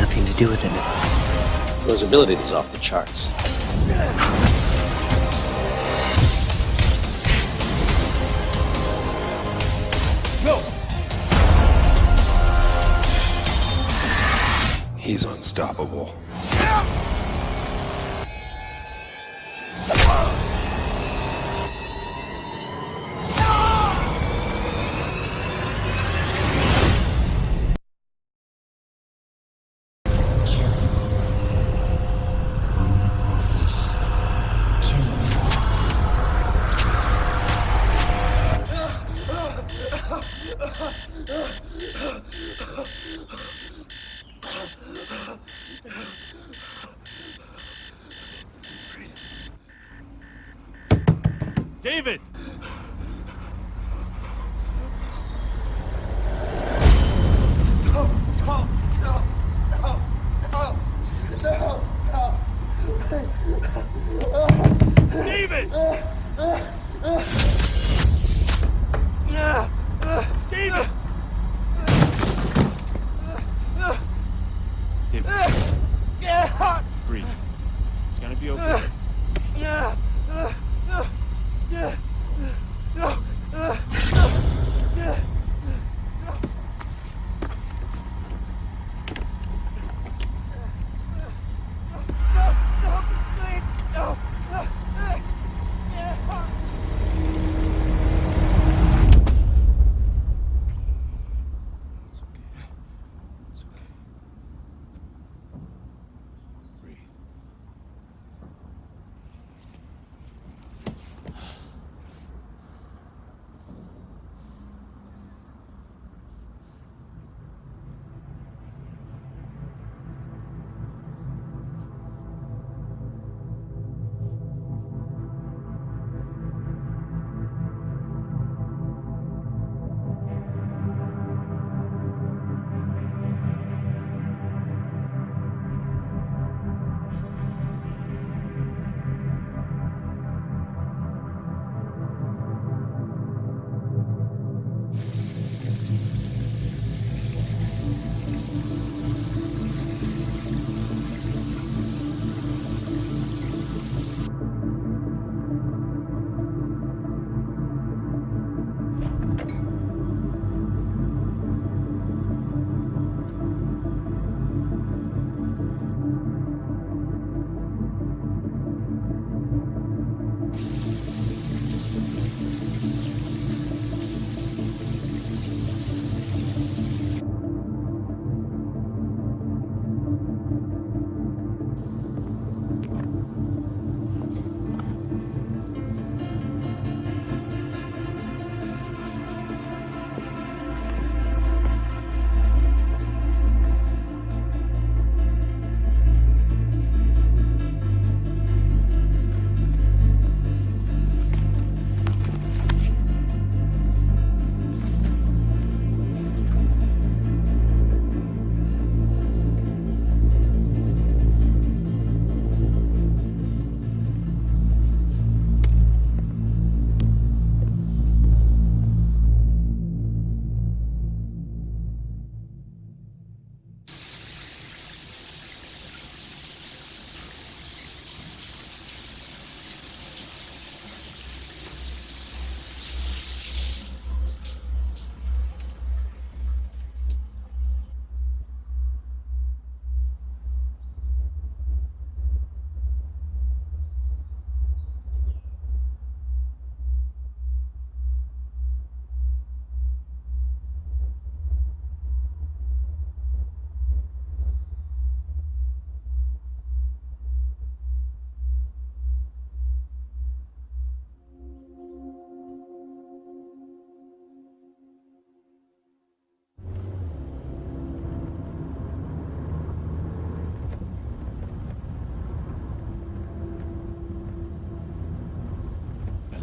nothing to do with it. Those abilities is off the charts. No! He's unstoppable. David! David! David! David. Breathe. It's gonna be okay.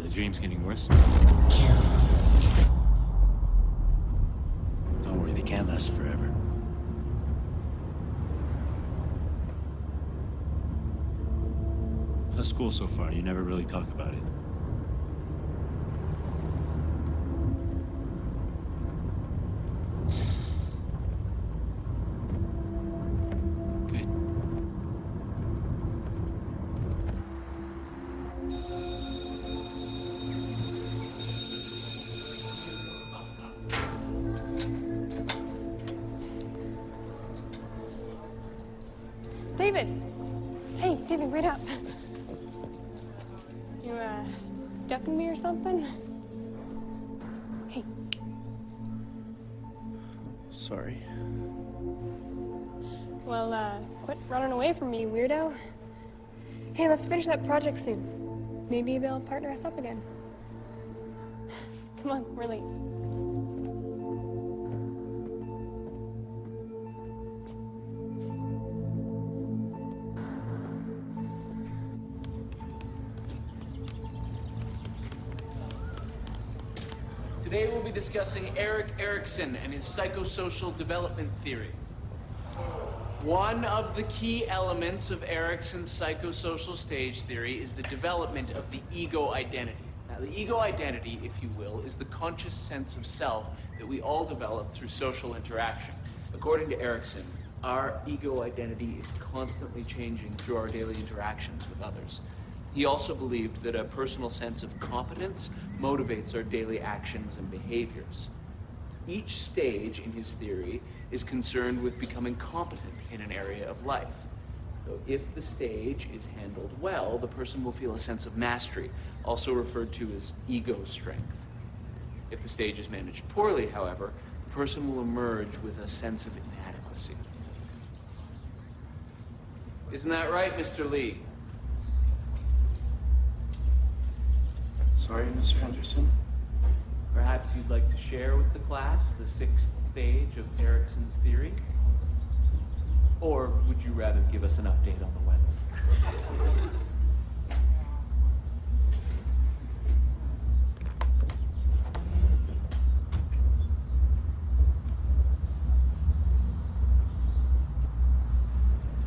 The dream's getting worse. Don't worry, they can't last forever. How's school so far? You never really talk about it. David! Hey, David, wait up. You, ducking me or something? Hey. Sorry. Well, quit running away from me, weirdo. Hey, let's finish that project soon. Maybe they'll partner us up again. Come on, we're late. Today we'll be discussing Erik Erikson and his psychosocial development theory. One of the key elements of Erikson's psychosocial stage theory is the development of the ego identity. Now, the ego identity, if you will, is the conscious sense of self that we all develop through social interaction. According to Erikson, our ego identity is constantly changing through our daily interactions with others. He also believed that a personal sense of competence motivates our daily actions and behaviors. Each stage in his theory is concerned with becoming competent in an area of life. So if the stage is handled well, the person will feel a sense of mastery, also referred to as ego strength. If the stage is managed poorly, however, the person will emerge with a sense of inadequacy. Isn't that right, Mr. Lee? Sorry, Mr. Henderson. Perhaps you'd like to share with the class the sixth stage of Erikson's theory? Or would you rather give us an update on the weather?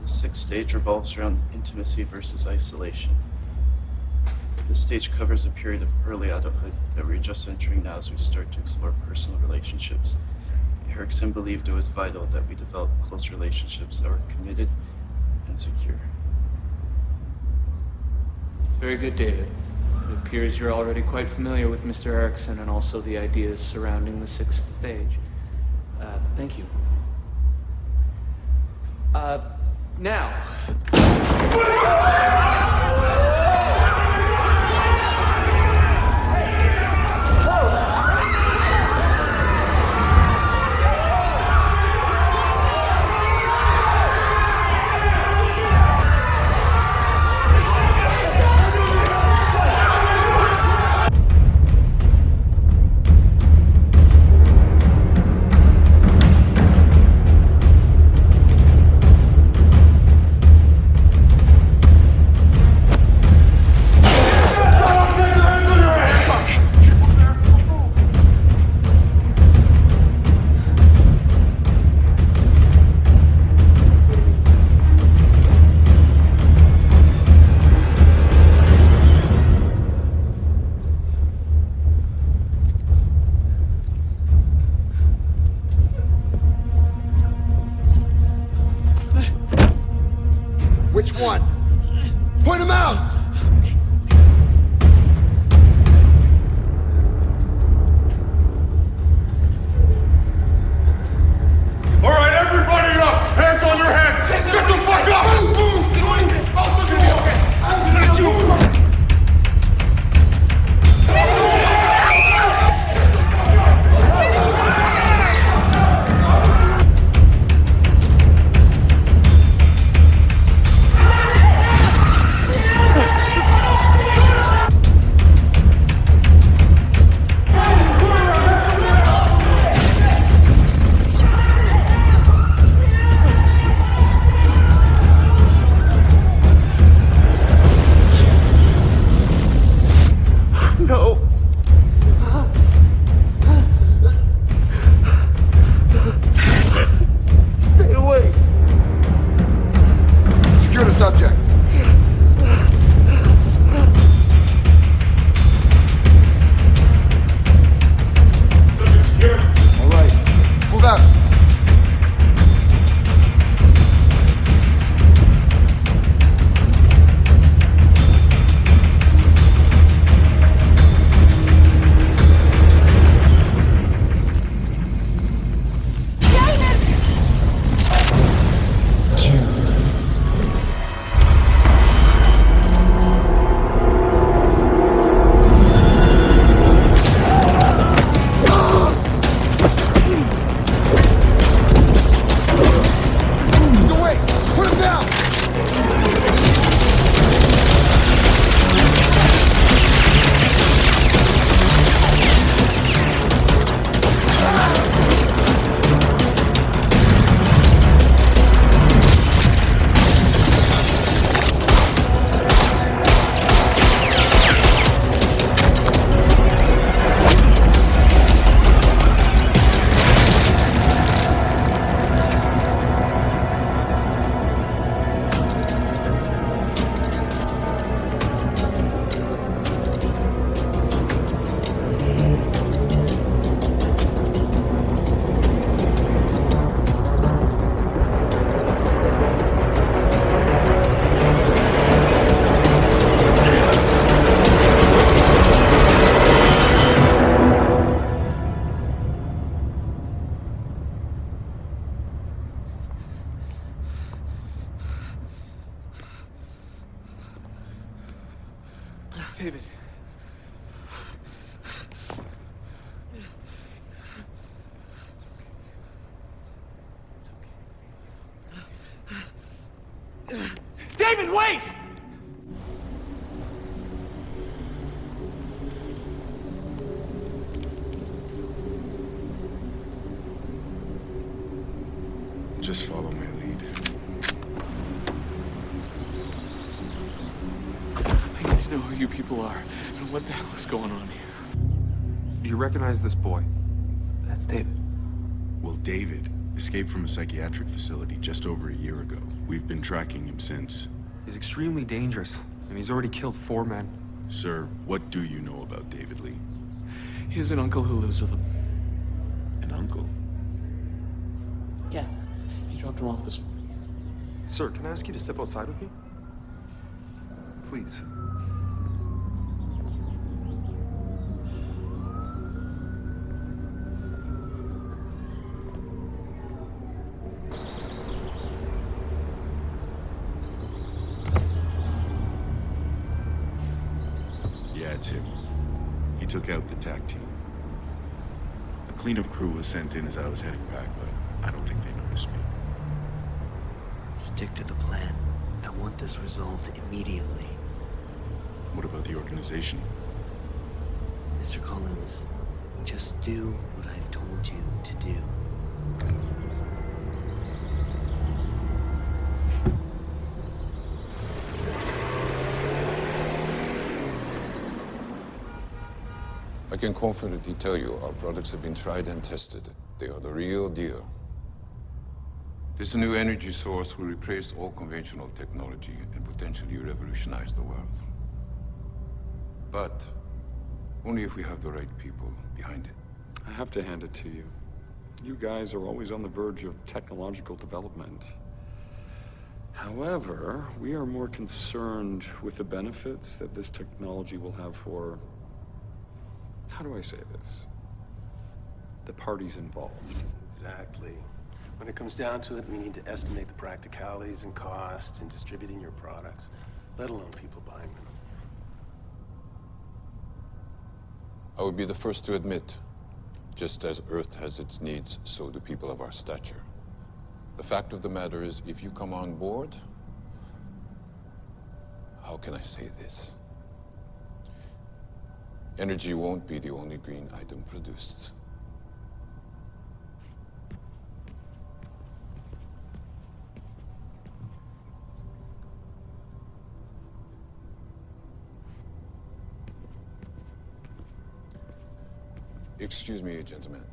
The sixth stage revolves around intimacy versus isolation. This stage covers a period of early adulthood that we're just entering now as we start to explore personal relationships. Erikson believed it was vital that we develop close relationships that were committed and secure. It's very good, David. It appears you're already quite familiar with Mr. Erikson and also the ideas surrounding the sixth stage. Thank you. Now... Which one? Point him out! All right, everybody up! Hands on your heads! Get the fuck up! David. It's okay. David, wait! Just follow my lead. I need to know who you people are and what the hell is going on here. Do you recognize this boy? That's David. Well, David escaped from a psychiatric facility just over a year ago. We've been tracking him since. He's extremely dangerous, and he's already killed 4 men. Sir, what do you know about David Lee? He has an uncle who lives with him. An uncle? Yeah, he dropped him off this morning. Sir, can I ask you to step outside with me? Please. Yeah, it's him. He took out the TAC team. A cleanup crew was sent in as I was heading back, but I don't think they noticed me. Stick to the plan. I want this resolved immediately. What about the organization? Mr. Collins, just do what I've told you to do. I can confidently tell you our products have been tried and tested. They are the real deal. This new energy source will replace all conventional technology and potentially revolutionize the world. But only if we have the right people behind it. I have to hand it to you. You guys are always on the verge of technological development. However, we are more concerned with the benefits that this technology will have for, how do I say this? The parties involved. Exactly. When it comes down to it, we need to estimate the practicalities and costs in distributing your products, let alone people buying them. I would be the first to admit, just as Earth has its needs, so do people of our stature. The fact of the matter is, if you come on board, how can I say this? Energy won't be the only green item produced. Excuse me, gentlemen.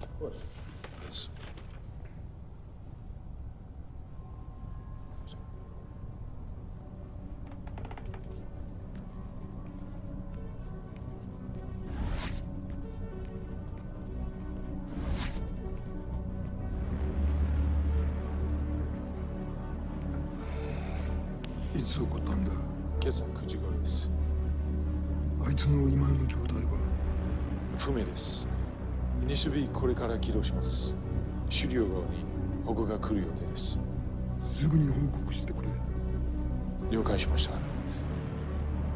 Of course. Yes.いつ起こったんだ？今朝9時頃です。あいつの今の状態は？不明です。西日これから起動します。狩猟側に保護が来る予定です。すぐに報告してくれ。了解しました。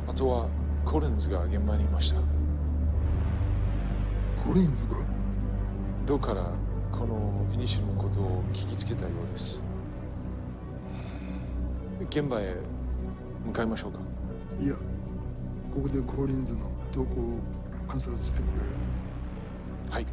あとはコリンズが現場にいました。コリンズが？どうからこのイニシルのことを聞きつけたようです。現場へ向かいましょうか。いや、ここでコリンズの動向を観察してくれ。はい。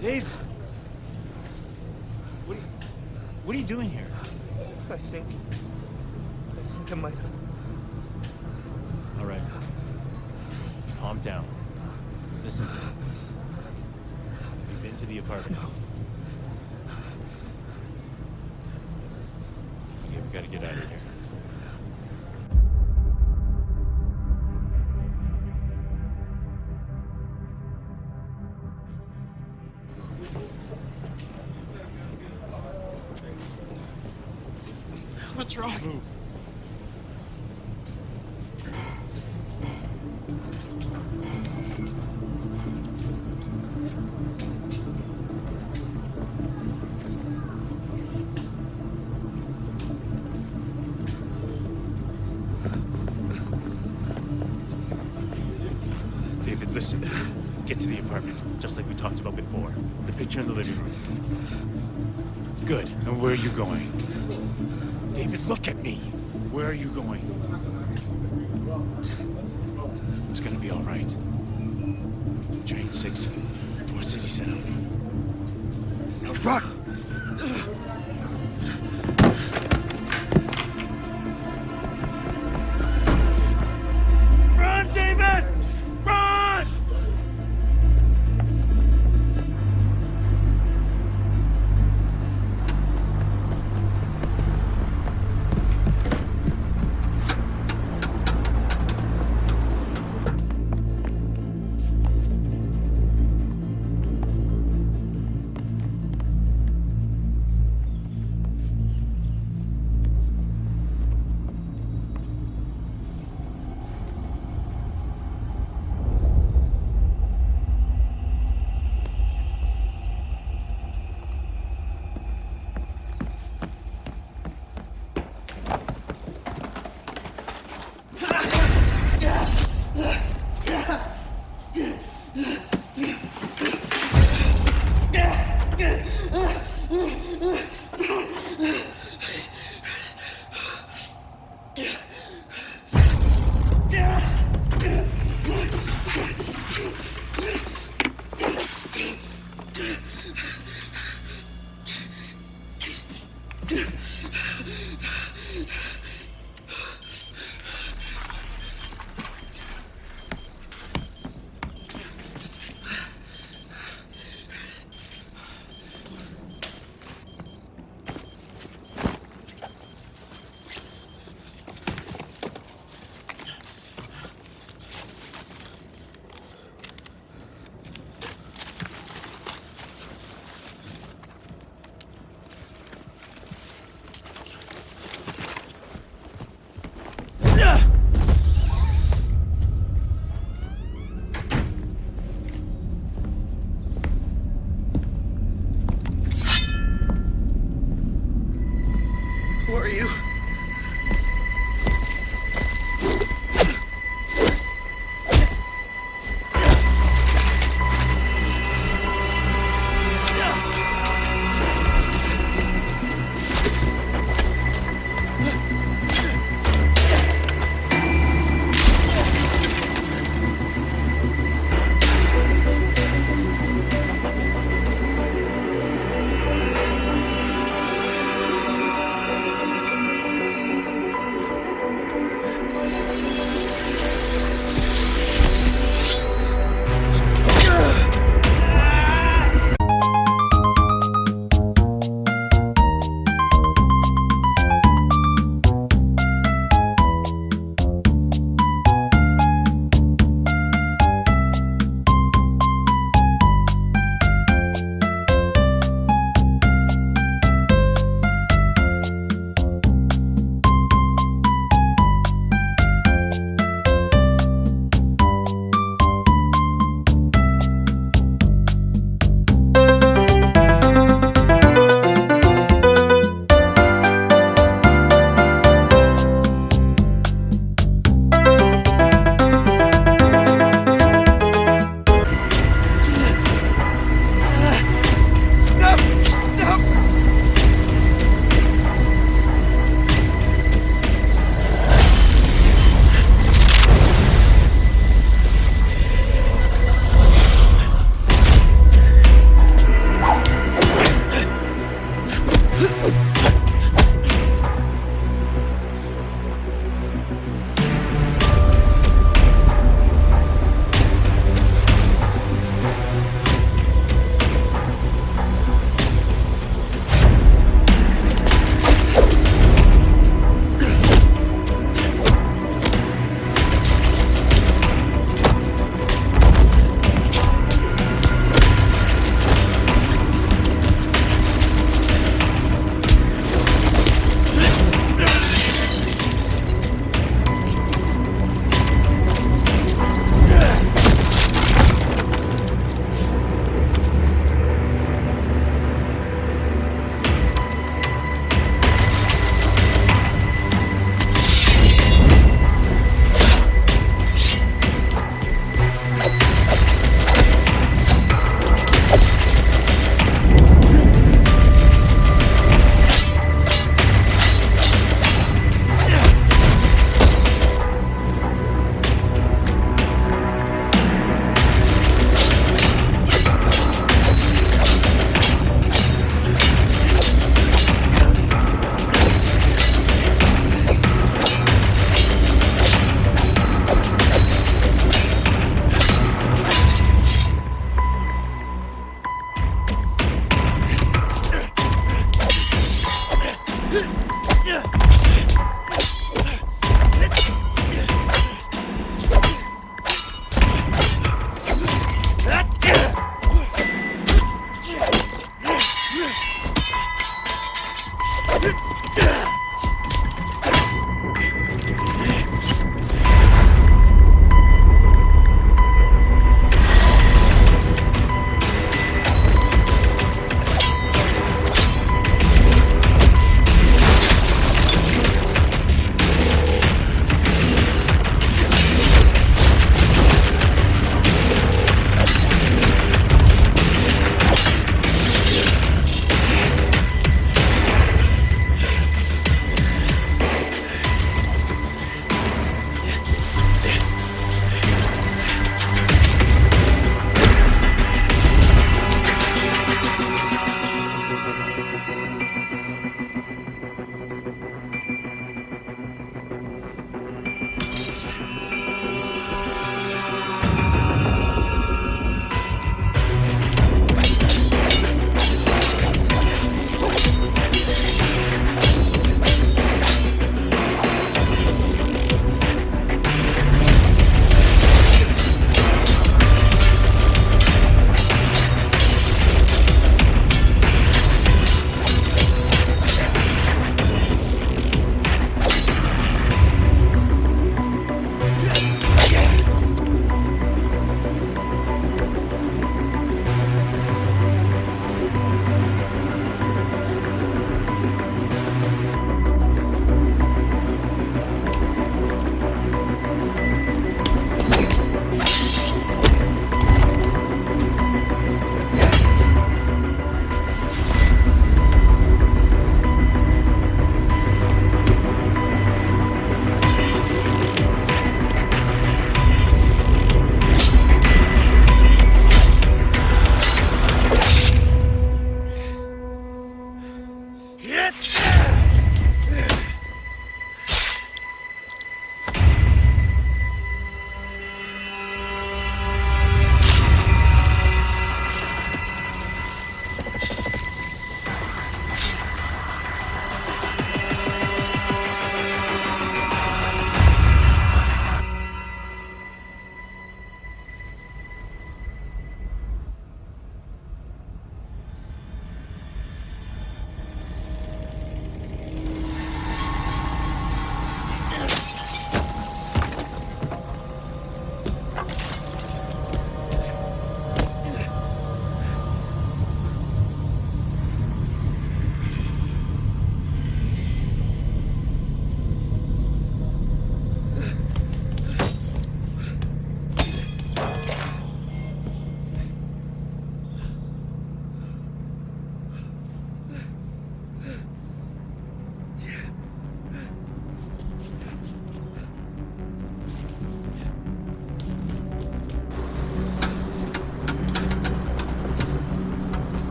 Dave! What are you doing here? I think I might have. All right. Calm down. Listen to me. Have you been to the apartment? Okay, we gotta get out of here. What's wrong? Move. David, listen. Get to the apartment, just like we talked about before. The picture in the living room. Good. And where are you going? David, look at me. Where are you going? It's gonna be all right. Train 6, Port City Center. Now run! Run, David! Run!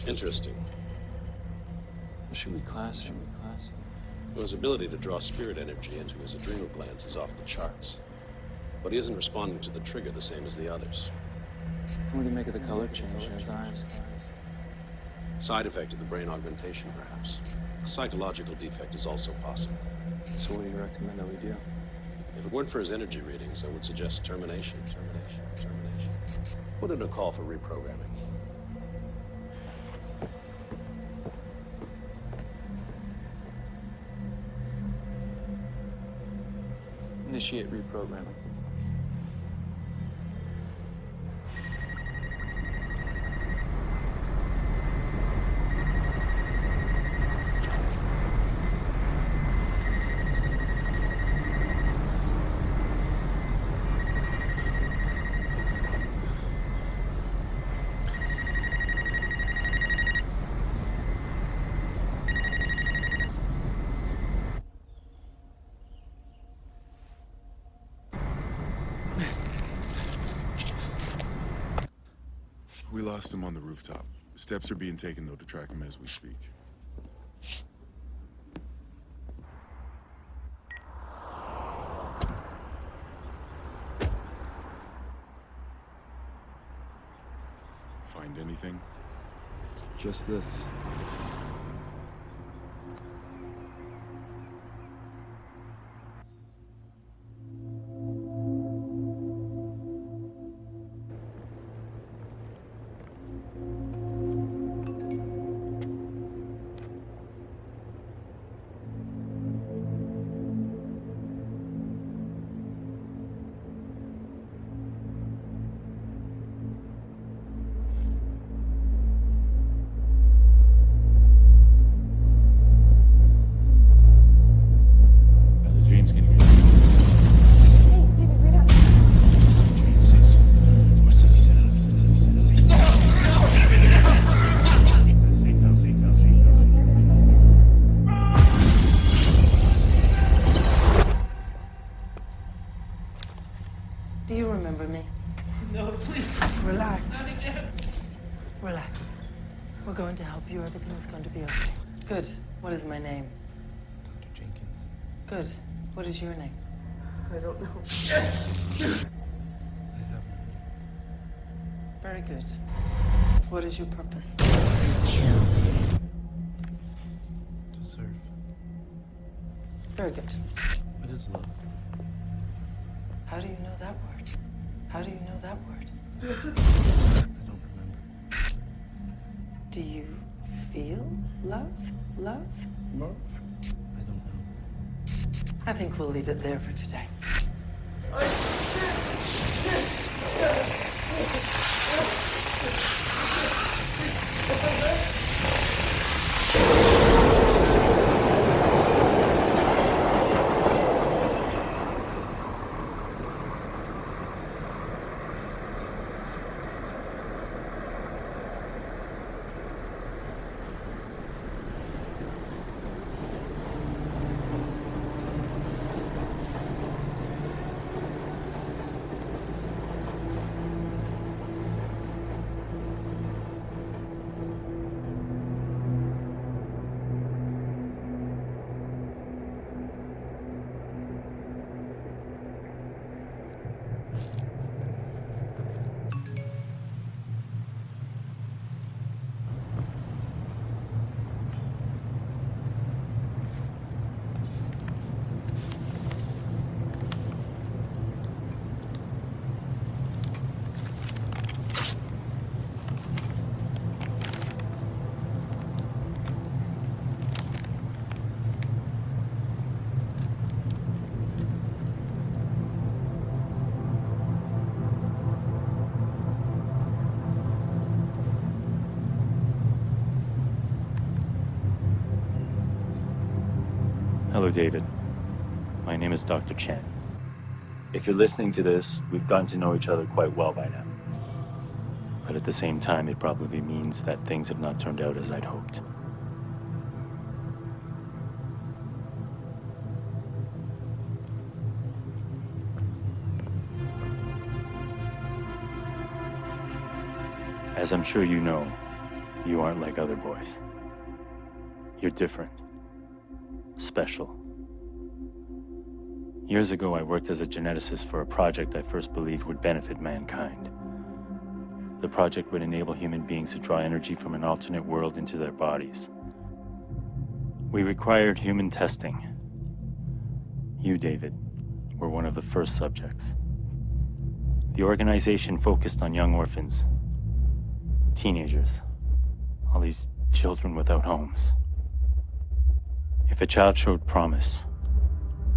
Interesting. Should we class him? Well, his ability to draw spirit energy into his adrenal glands is off the charts. But he isn't responding to the trigger the same as the others. What do you make of the color change in his eyes? Side effect of the brain augmentation, perhaps. A psychological defect is also possible. So what do you recommend that we do? If it weren't for his energy readings, I would suggest termination. Put in a call for reprogramming. Initiate reprogramming. We lost him on the rooftop. Steps are being taken, though, to track him as we speak. Find anything? Just this. Do you remember me? No, please. Relax. Relax. We're going to help you. Everything's going to be okay. Good. What is my name? Dr. Jenkins. Good. What is your name? I don't know. Very good. What is your purpose? To serve. Very good. What is love? How do you know that word? How do you know that word? I don't remember. Do you feel love? Love? Love? I don't know. I think we'll leave it there for today. Hello, David. My name is Dr. Chen. If you're listening to this, we've gotten to know each other quite well by now. But at the same time, it probably means that things have not turned out as I'd hoped. As I'm sure you know, you you aren't like other boys. You're different. Special. Years ago, I worked as a geneticist for a project I first believed would benefit mankind. The project would enable human beings to draw energy from an alternate world into their bodies. We required human testing. You, David, were one of the first subjects. The organization focused on young orphans, teenagers, all these children without homes. If a child showed promise,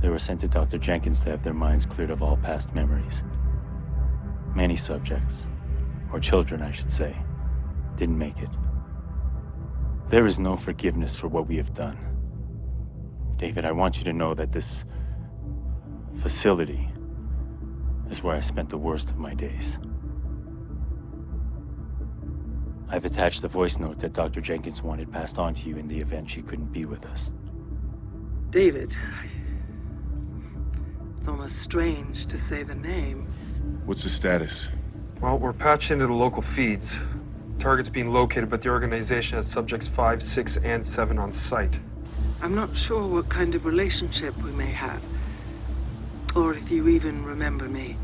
they were sent to Dr. Jenkins to have their minds cleared of all past memories. Many subjects, or children I should say, didn't make it. There is no forgiveness for what we have done. David, I want you to know that this facility is where I spent the worst of my days. I've attached the voice note that Dr. Jenkins wanted passed on to you in the event she couldn't be with us. David, it's almost strange to say the name. What's the status? Well, we're patched into the local feeds. Target's being located, but the organization has subjects 5, 6, and 7 on site. I'm not sure what kind of relationship we may have, or if you even remember me.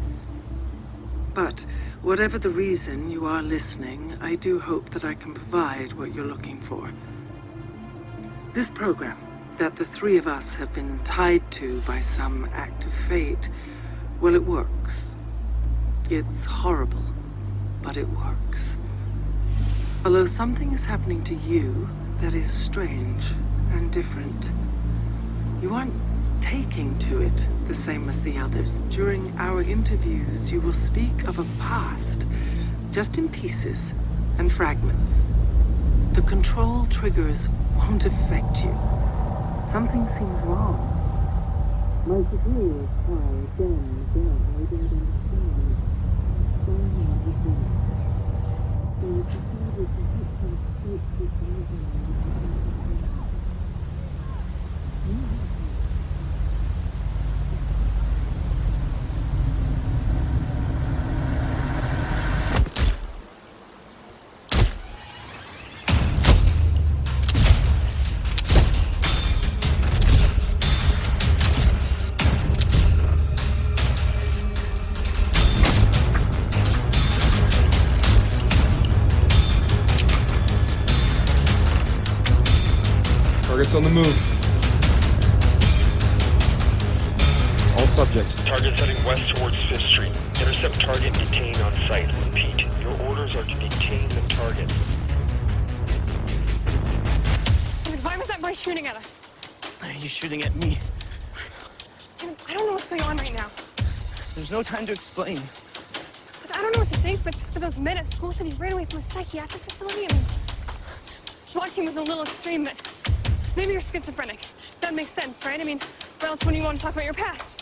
But whatever the reason you are listening, I do hope that I can provide what you're looking for. This program that the three of us have been tied to by some act of fate, well, it works. It's horrible, but it works. Although something is happening to you that is strange and different. You aren't taking to it the same as the others. During our interviews, you will speak of a past, just in pieces and fragments. The control triggers won't affect you. Something seems wrong. My superiors try again and again. I don't understand. Somehow it is. So it's decided to hit some straight to Target's on the move. All subjects. Target's heading west towards 5th Street. Intercept target, detain on site. Repeat, your orders are to detain the target. Why was that boy shooting at us? He's shooting at me. Dude, I don't know what's going on right now. There's no time to explain. But I don't know what to think, but for those men at school said he ran away from a psychiatric facility. I mean, watching was a little extreme, but maybe you're schizophrenic. That makes sense, right? I mean, or else when you want to talk about your past.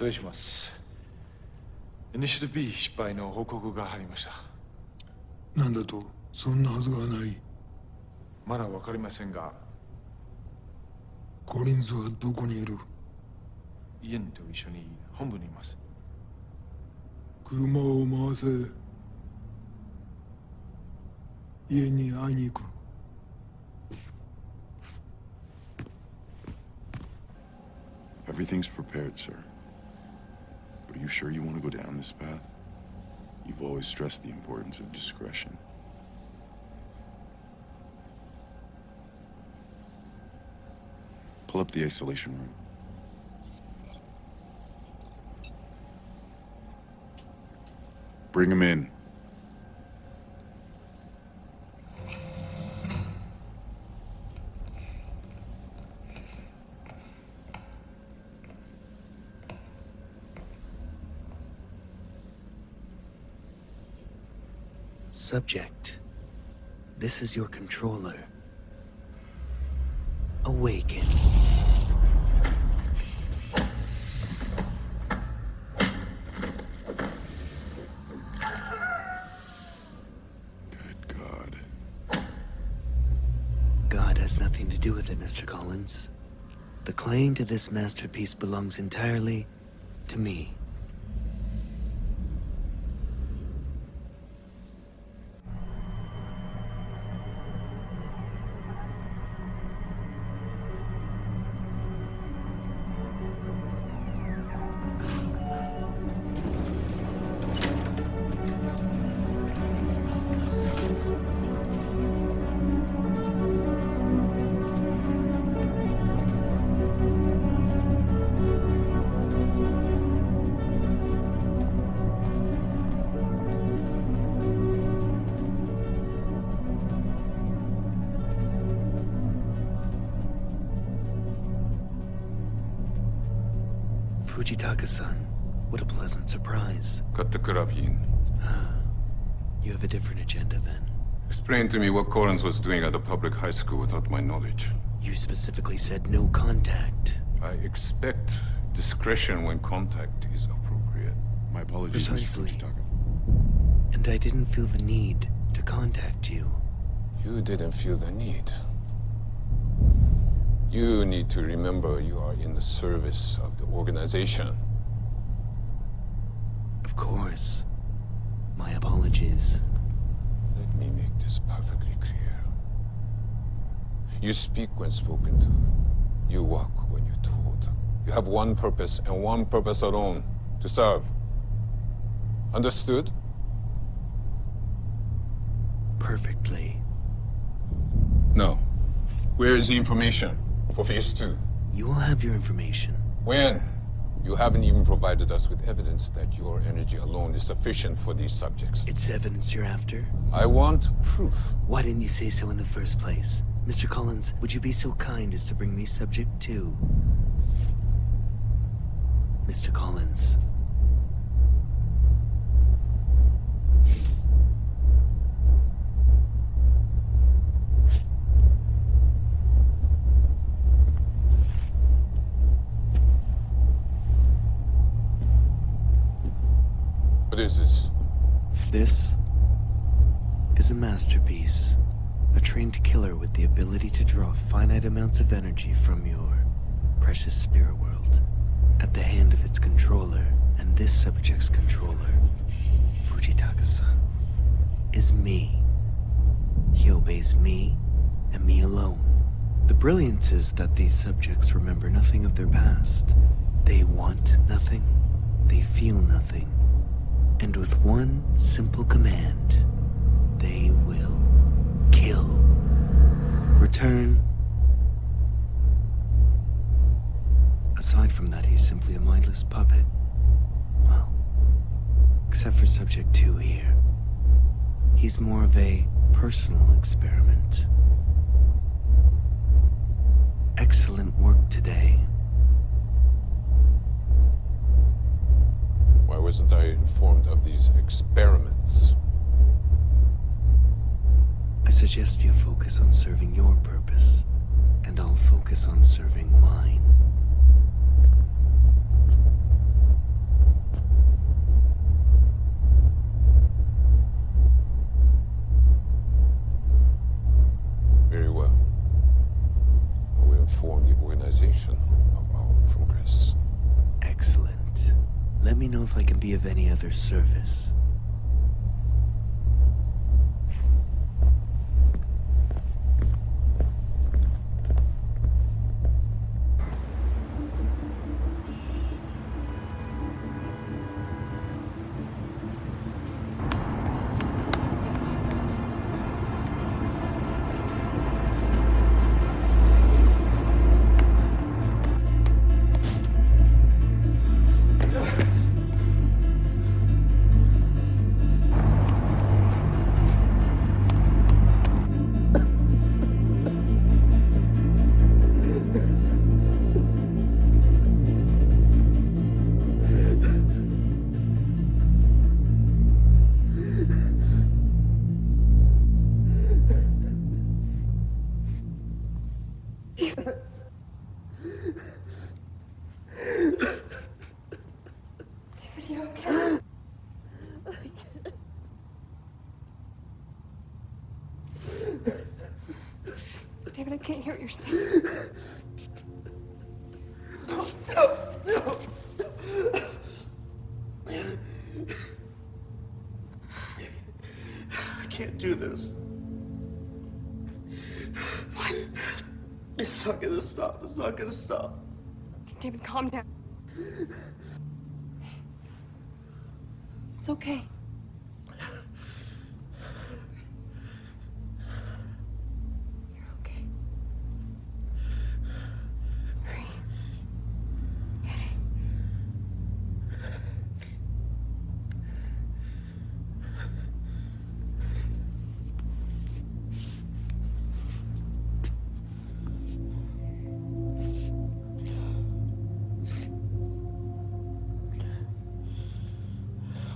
失礼します。イニシティブ B 失敗の報告が入りました。なんだと？そんなはずがない。まだわかりませんが、コリンズはどこにいる？イエンと一緒に本部にいます。車を回せ。家に会いに行く。Everything's prepared, sir. But are you sure you want to go down this path? You've always stressed the importance of discretion. Pull up the isolation room. Bring him in. Subject, this is your controller. Awaken. Good God. God has nothing to do with it, Mr. Collins. The claim to this masterpiece belongs entirely to me. Fujitaka-san, what a pleasant surprise. Cut the carabine. You have a different agenda then. Explain to me what Collins was doing at a public high school without my knowledge. You specifically said no contact. I expect discretion when contact is appropriate. My apologies, Precisely. Mr. Fujitaka. And I didn't feel the need to contact you. You didn't feel the need. You need to remember you are in the service of the organization. Of course. My apologies. Let me make this perfectly clear. You speak when spoken to. You walk when you're told. You have one purpose and one purpose alone: to serve. Understood? Perfectly. No. Where is the information for Phase 2? You will have your information. When? You haven't even provided us with evidence that your energy alone is sufficient for these subjects. It's evidence you're after? I want proof. Why didn't you say so in the first place? Mr. Collins, would you be so kind as to bring me subject 2? Mr. Collins. What is this? This is a masterpiece. A trained killer with the ability to draw finite amounts of energy from your precious spirit world at the hand of its controller. And this subject's controller, Fujitaka-san, is me. He obeys me and me alone. The brilliance is that these subjects remember nothing of their past. They want nothing. They feel nothing. And with one simple command, they will kill. Return. Aside from that, he's simply a mindless puppet. Well, except for Subject 2 here. He's more of a personal experiment. Excellent work today. Why wasn't I informed of these experiments? I suggest you focus on serving your purpose, and I'll focus on serving mine. me know if I can be of any other service. David, I can't hear what you're saying. No. I can't do this. What? It's not gonna stop. It's not gonna stop. David, calm down. It's okay. You're okay. Hurry.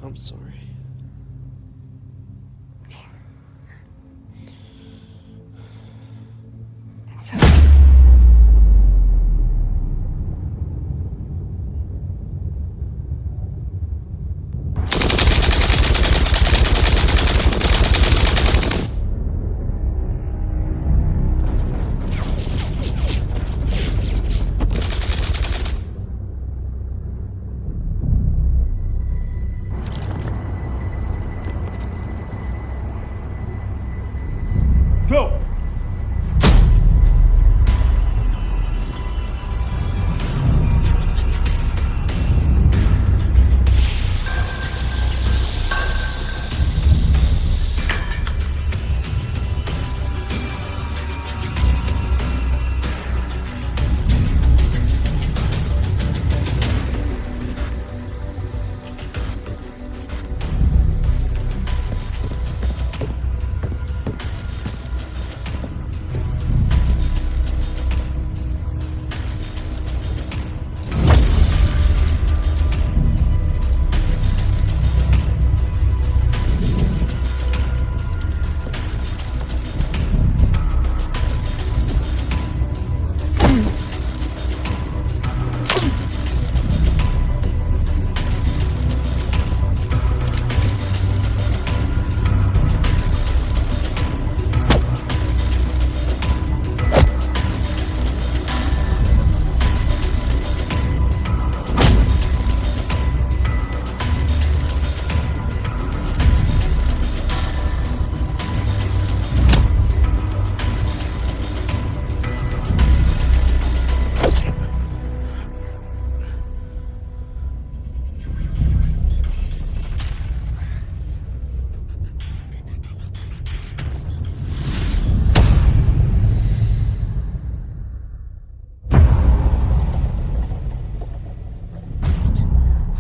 I'm sorry. It's okay. Go!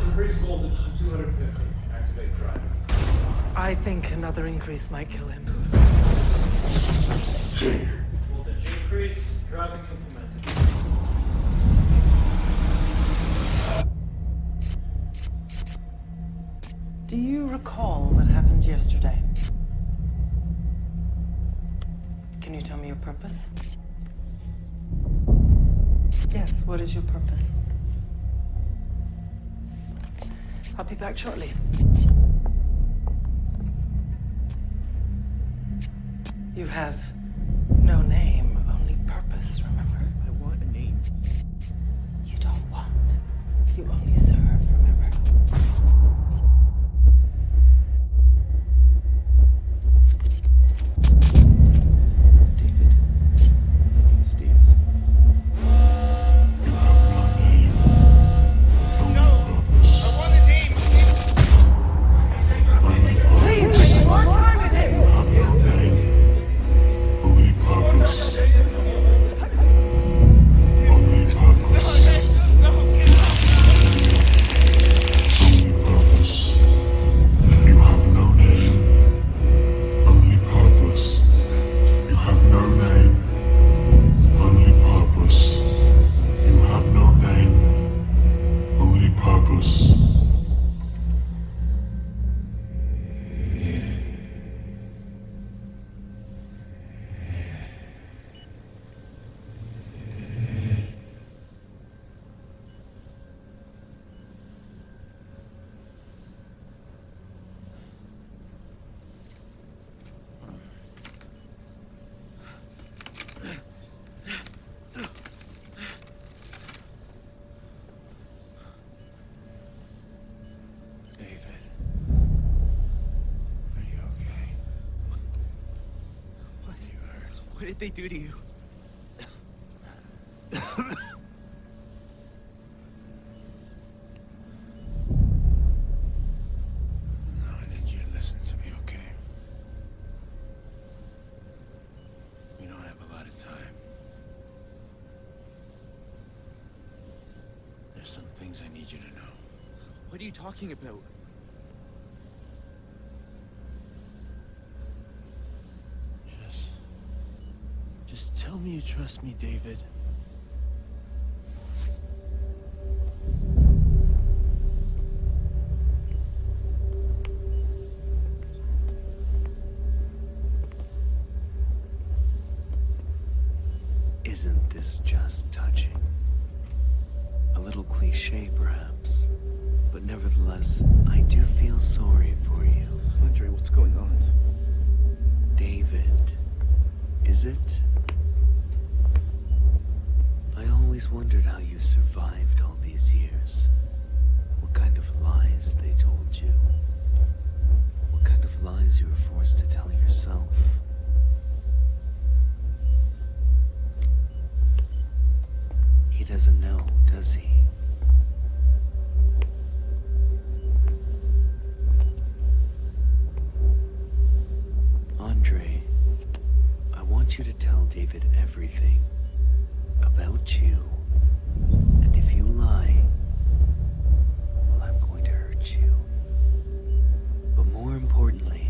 Increase voltage to 250. Activate drive. I think another increase might kill him. Voltage increase. Driving implemented. Do you recall what happened yesterday? Can you tell me your purpose? Yes, what is your purpose? I'll be back shortly. You have no name, only purpose, remember? I want a name. You don't want. You only serve, remember? What did they do to you? I need you to listen to me, okay? We don't have a lot of time. There's some things I need you to know. What are you talking about? Just tell me you trust me, David. Isn't this just touching? A little cliche, perhaps. But nevertheless, I do feel sorry for you. Andre, what's going on? David, is it? I always wondered how you survived all these years. What kind of lies they told you. What kind of lies you were forced to tell yourself. He doesn't know, does he? Andre, I want you to tell David everything about you. And if you lie, well, I'm going to hurt you. But more importantly,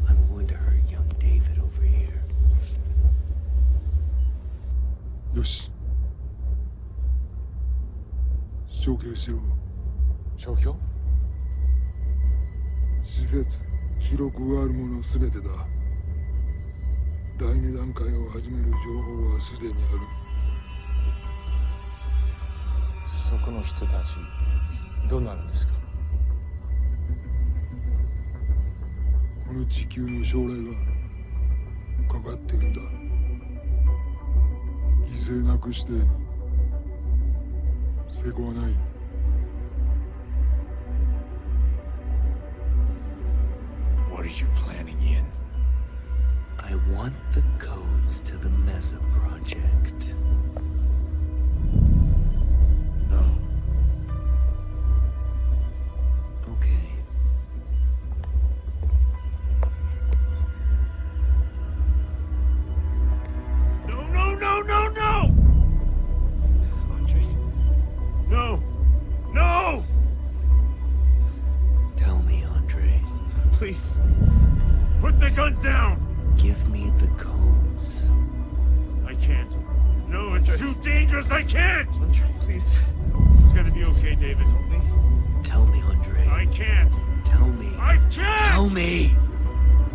I'm going to hurt young David over here. よし。消去しろ。消去？施設、記録があるものすべてだ。第二段階を始める情報はすでにある。そこの人たち、どうなるんですか？この地球の将来がかかっているんだ。犠牲なくして成功はない。What are you planning, Ian? I want the codes to the Mesa project. No. Okay. No, no, no, no, no! Andre. No! No! Tell me, Andre. Please. Put the gun down! Give me the codes. I can't. No, it's too dangerous. I can't! Andre, please. It's gonna be okay, David. Help me. Tell me, Andre. I can't. Tell me. I can't! Tell me!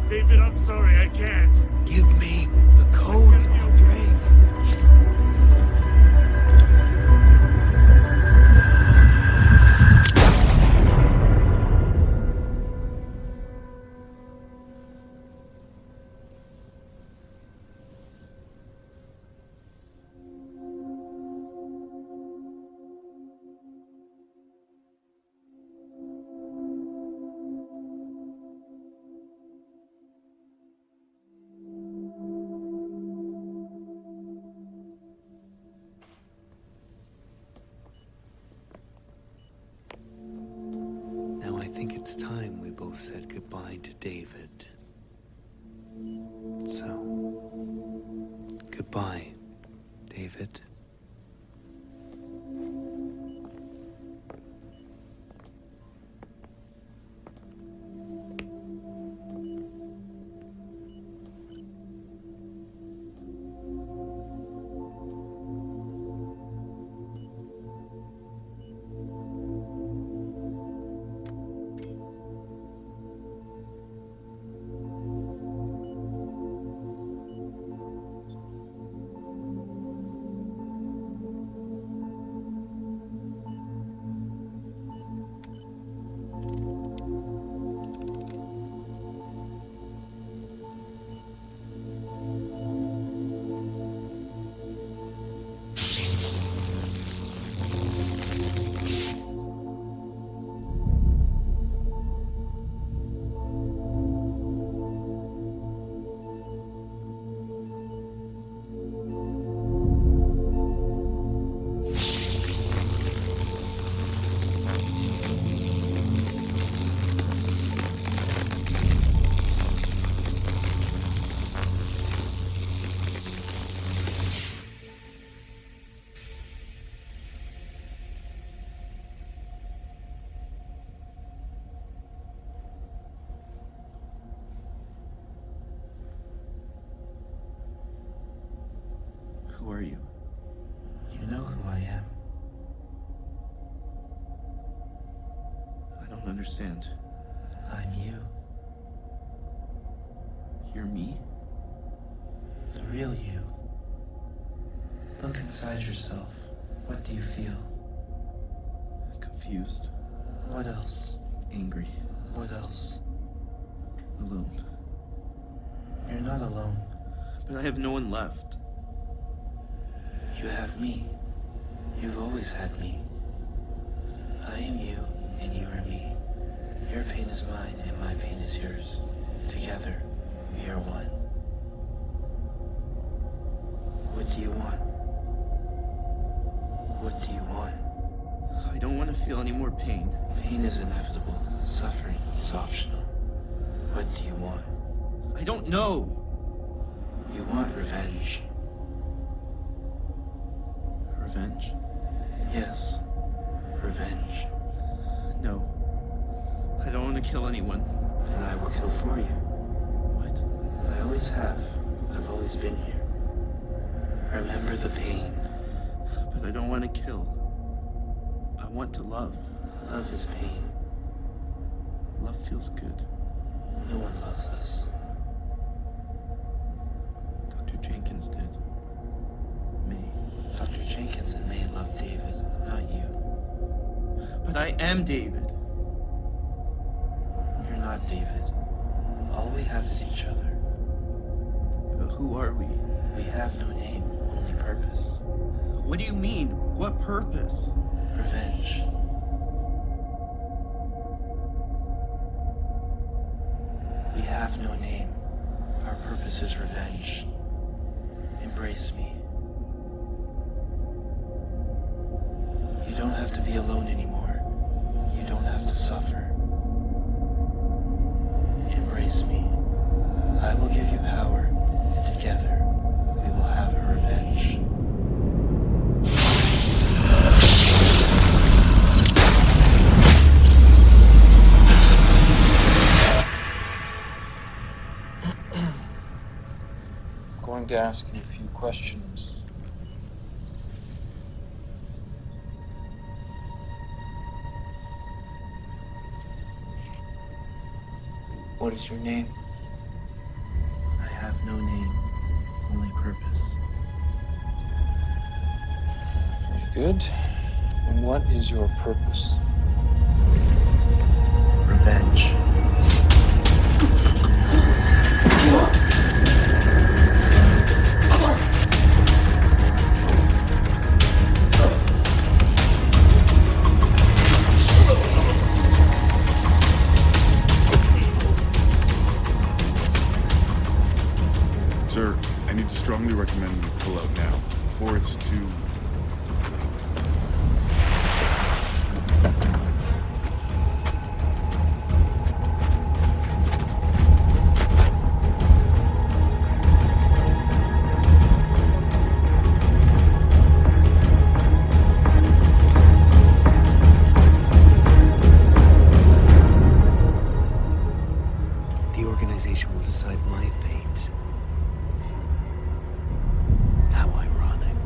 David, I'm sorry. I can't. Give me the codes, Andre. Now I think it's time we both said goodbye to David. So, goodbye, David. understand. I'm you. You're me? The real you. Look inside yourself. What do you feel? Confused. What else? Angry. What else? Alone. You're not alone. But I have no one left. You have me. You've always had me. I am you, and you are me. Your pain is mine, and my pain is yours. Together, we are one. What do you want? What do you want? I don't want to feel any more pain. Pain is inevitable. Suffering is optional. What do you want? I don't know. You want revenge. Revenge? Yes. Revenge. No. I don't want to kill anyone. Then I will kill for you. What? I always have. I've always been here. Remember the pain. But I don't want to kill. I want to love. Love is pain. Love feels good. No one loves us. Dr. Jenkins did. May. Dr. Jenkins and May love David, not you. But I am David. You're not David. All we have is each other. But who are we? We have no name, only purpose. What do you mean? What purpose? Revenge. We have no name. Our purpose is revenge. Embrace me. You don't have to be alone anymore. You don't have to suffer. Embrace me. I will give you power, and together we will have a revenge. I'm going to ask you a few questions. What is your name? I have no name, only purpose. Very good. And what is your purpose? Revenge. Sir, I need to strongly recommend you pull out now, before it's too... The organization will decide my fate. How ironic.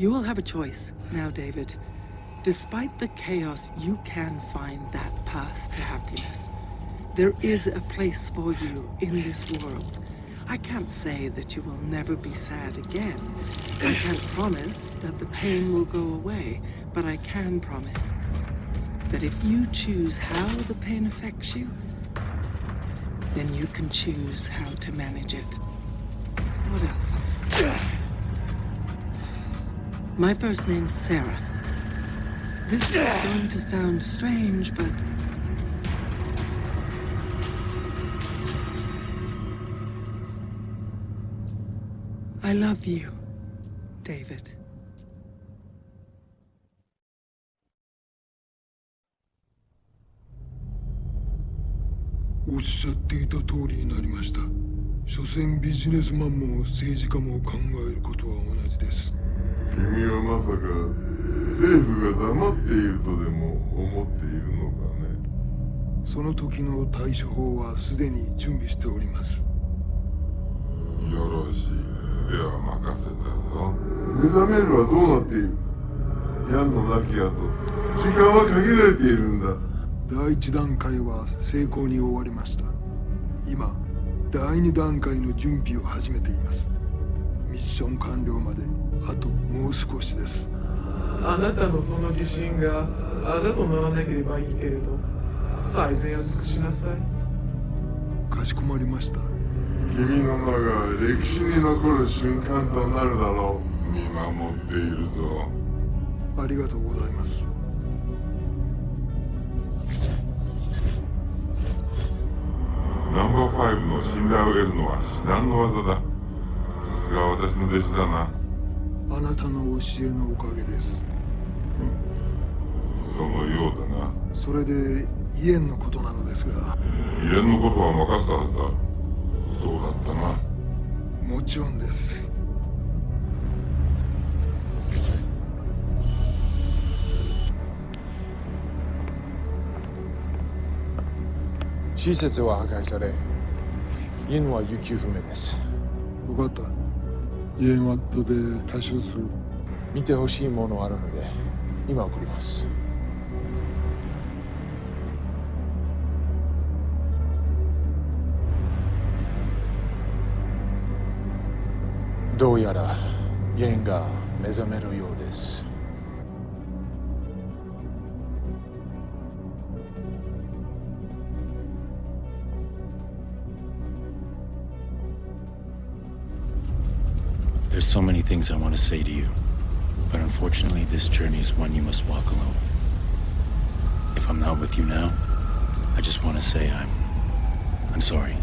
You will have a choice now, David. Despite the chaos, you can find that path to happiness. There is a place for you in this world. I can't say that you will never be sad again. I can't promise that the pain will go away, but I can promise that if you choose how the pain affects you, then you can choose how to manage it. What else? My first name's Sarah. This is going to sound strange, but I love you, David. おっしゃっていた通りになりました。所詮ビジネスマンも政治家も考えることは同じです。君はまさか政府が黙っているとでも思っているのかね。その時の対処法はすでに準備しております。よろしい。では任せたぞ。目覚めるはどうなっている？ヤンの亡き後、時間は限られているんだ。第一段階は成功に終わりました。今、第二段階の準備を始めています。ミッション完了まであともう少しです。あなたのその自信があだとならなければいいけれど、最善を尽くしなさい。かしこまりました。君の名が歴史に残る瞬間となるだろう。見守っているぞ。ありがとうございます。ナンバー5の信頼を得るのは至難の技だ。さすが私の弟子だな。あなたの教えのおかげです。そのようだな。それでイエンのことなのですが。イエンのことは任せたはずだ。そうだったな。もちろんです。施設は破壊され、イエンは行方不明です。分かった。イエンは後で対処する。見てほしいものあるので、今送ります。どうやら、イエンが目覚めるようです。There's so many things I want to say to you, but unfortunately this journey is one you must walk alone. If I'm not with you now, I just want to say I'm sorry.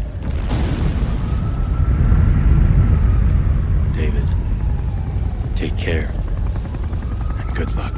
David, take care, and good luck.